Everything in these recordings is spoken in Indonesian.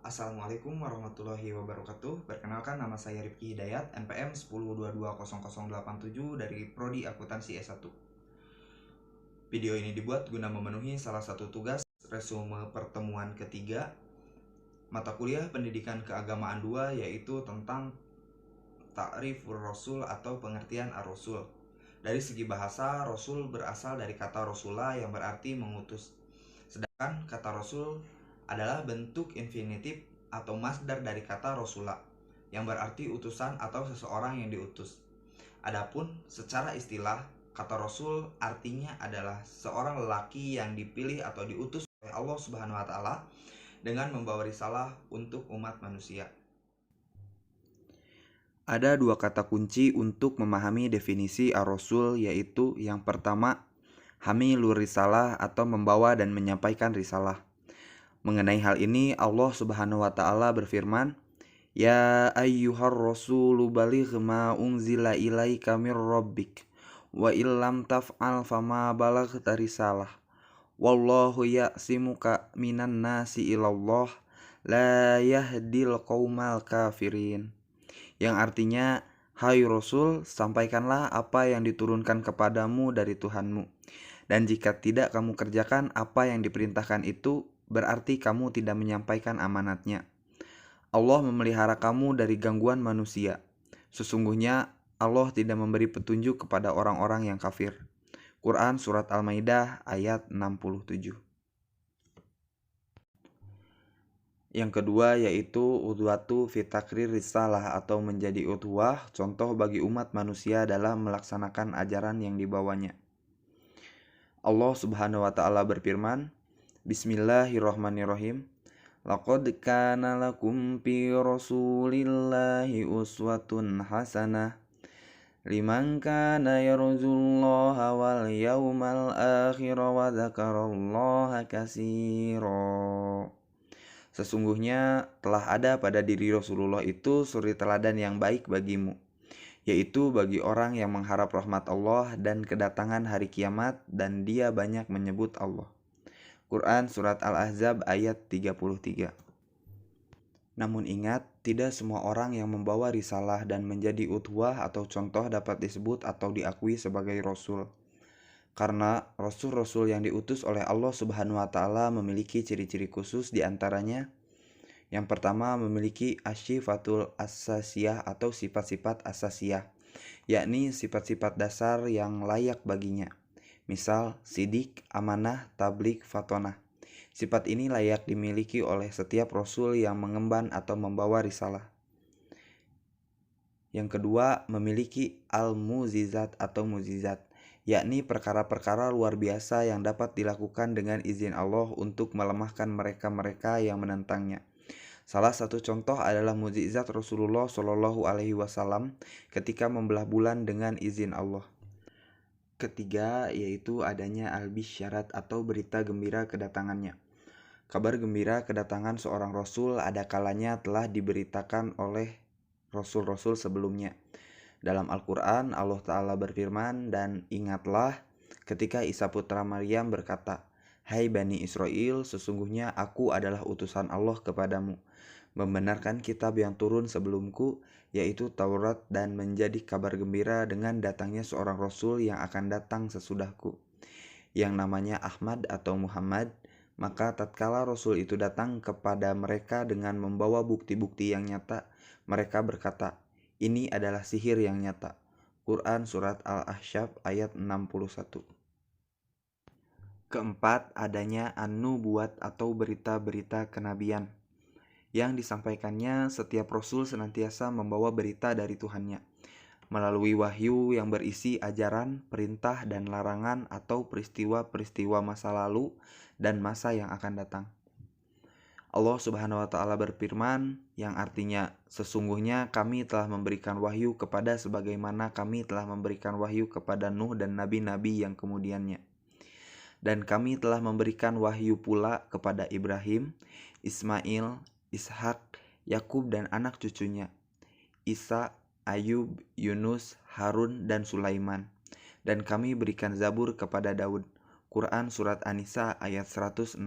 Assalamualaikum warahmatullahi wabarakatuh. Perkenalkan, nama saya Rifki Hidayat, NPM 10220087 dari Prodi Akuntansi S1. Video ini dibuat guna memenuhi salah satu tugas resume pertemuan ketiga mata kuliah Pendidikan Keagamaan 2, yaitu tentang Ta'rifur Rasul atau pengertian ar-Rasul. Dari segi bahasa, Rasul berasal dari kata Rasulah yang berarti mengutus. Sedangkan kata Rasul adalah bentuk infinitif atau masdar dari kata Rasulah yang berarti utusan atau seseorang yang diutus. Adapun secara istilah, kata Rasul artinya adalah seorang lelaki yang dipilih atau diutus oleh Allah Subhanahu wa taala dengan membawa risalah untuk umat manusia. Ada dua kata kunci untuk memahami definisi ar-Rasul, yaitu yang pertama, hamilur risalah atau membawa dan menyampaikan risalah. Mengenai hal ini, Allah Subhanahu wa taala berfirman, "Ya ayyuhar rasulu baligh ma unzila ilaika mir rabbik wa illam taf'al fama balaghta risalah. Wallahu ya'simuka minan nasi ilallah la yahdil qaumal kafirin." Yang artinya, "Hai Rasul, sampaikanlah apa yang diturunkan kepadamu dari Tuhanmu. Dan jika tidak kamu kerjakan apa yang diperintahkan itu, berarti kamu tidak menyampaikan amanatnya. Allah memelihara kamu dari gangguan manusia. Sesungguhnya Allah tidak memberi petunjuk kepada orang-orang yang kafir." Quran Surat Al-Maidah ayat 67. Yang kedua yaitu udwatu fi takrir risalah atau menjadi udwah, contoh bagi umat manusia dalam melaksanakan ajaran yang dibawanya. Allah Subhanahu wa taala berfirman, Bismillahirrahmanirrahim. Laqad kana lakum fi Rasulillahi uswatun hasanah liman kana yarjullaha wal yawmal akhir wa dzakarallaha katsira. Sesungguhnya telah ada pada diri Rasulullah itu suri teladan yang baik bagimu, yaitu bagi orang yang mengharap rahmat Allah dan kedatangan hari kiamat, dan dia banyak menyebut Allah. Quran Surat Al-Ahzab ayat 33. Namun ingat, tidak semua orang yang membawa risalah dan menjadi utwah atau contoh dapat disebut atau diakui sebagai Rasul. Karena Rasul-Rasul yang diutus oleh Allah Subhanahu wa taala memiliki ciri-ciri khusus, diantaranya yang pertama memiliki asyifatul asasiyah atau sifat-sifat asasiyah, yakni sifat-sifat dasar yang layak baginya. Misal, sidik, amanah, tabligh, fatonah. Sifat ini layak dimiliki oleh setiap Rasul yang mengemban atau membawa risalah. Yang kedua, memiliki al-muzizat atau muzizat, yakni perkara-perkara luar biasa yang dapat dilakukan dengan izin Allah untuk melemahkan mereka-mereka yang menentangnya. Salah satu contoh adalah mukjizat Rasulullah Shallallahu Alaihi Wasallam ketika membelah bulan dengan izin Allah. Ketiga, yaitu adanya al-bisyarat atau berita gembira kedatangannya. Kabar gembira kedatangan seorang Rasul ada kalanya telah diberitakan oleh Rasul-Rasul sebelumnya. Dalam Al-Quran, Allah Ta'ala berfirman, "Dan ingatlah ketika Isa putra Maryam berkata, 'Hai Bani Israel, sesungguhnya aku adalah utusan Allah kepadamu, membenarkan kitab yang turun sebelumku, yaitu Taurat, dan menjadi kabar gembira dengan datangnya seorang Rasul yang akan datang sesudahku, yang namanya Ahmad atau Muhammad.' Maka tatkala Rasul itu datang kepada mereka dengan membawa bukti-bukti yang nyata, mereka berkata, 'Ini adalah sihir yang nyata.' Quran Surat Al-Ahzab ayat 61. Keempat, adanya an-nubuwat atau berita-berita kenabian. Yang disampaikannya, setiap Rasul senantiasa membawa berita dari Tuhannya melalui wahyu yang berisi ajaran, perintah, dan larangan atau peristiwa-peristiwa masa lalu dan masa yang akan datang. Allah Subhanahu wa taala berfirman, yang artinya, sesungguhnya kami telah memberikan wahyu kepada sebagaimana kami telah memberikan wahyu kepada Nuh dan nabi-nabi yang kemudiannya. Dan kami telah memberikan wahyu pula kepada Ibrahim, Ismail, Ishak, Yakub dan anak cucunya, Isa, Ayub, Yunus, Harun, dan Sulaiman. Dan kami berikan Zabur kepada Daud. Quran Surat An-Nisa ayat 163.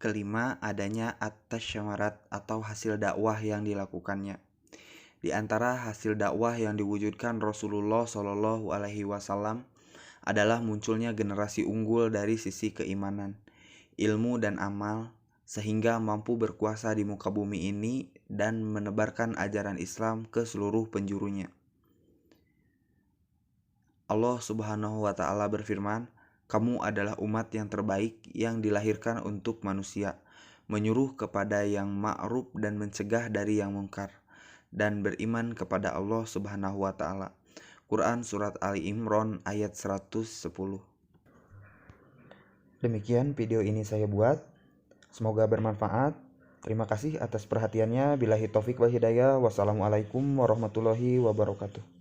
kelima, adanya at-tasyamarat atau hasil dakwah yang dilakukannya. Di antara hasil dakwah yang diwujudkan Rasulullah Shallallahu Alaihi Wasallam adalah munculnya generasi unggul dari sisi keimanan, ilmu dan amal, sehingga mampu berkuasa di muka bumi ini dan menebarkan ajaran Islam ke seluruh penjurunya. Allah Subhanahu wa Ta'ala berfirman, "Kamu adalah umat yang terbaik yang dilahirkan untuk manusia, menyuruh kepada yang ma'ruf dan mencegah dari yang mungkar, dan beriman kepada Allah Subhanahu wa Ta'ala." Quran Surat Ali Imran ayat 110. Demikian video ini saya buat. Semoga bermanfaat. Terima kasih atas perhatiannya. Billahi taufik wal hidayah. Wassalamualaikum warahmatullahi wabarakatuh.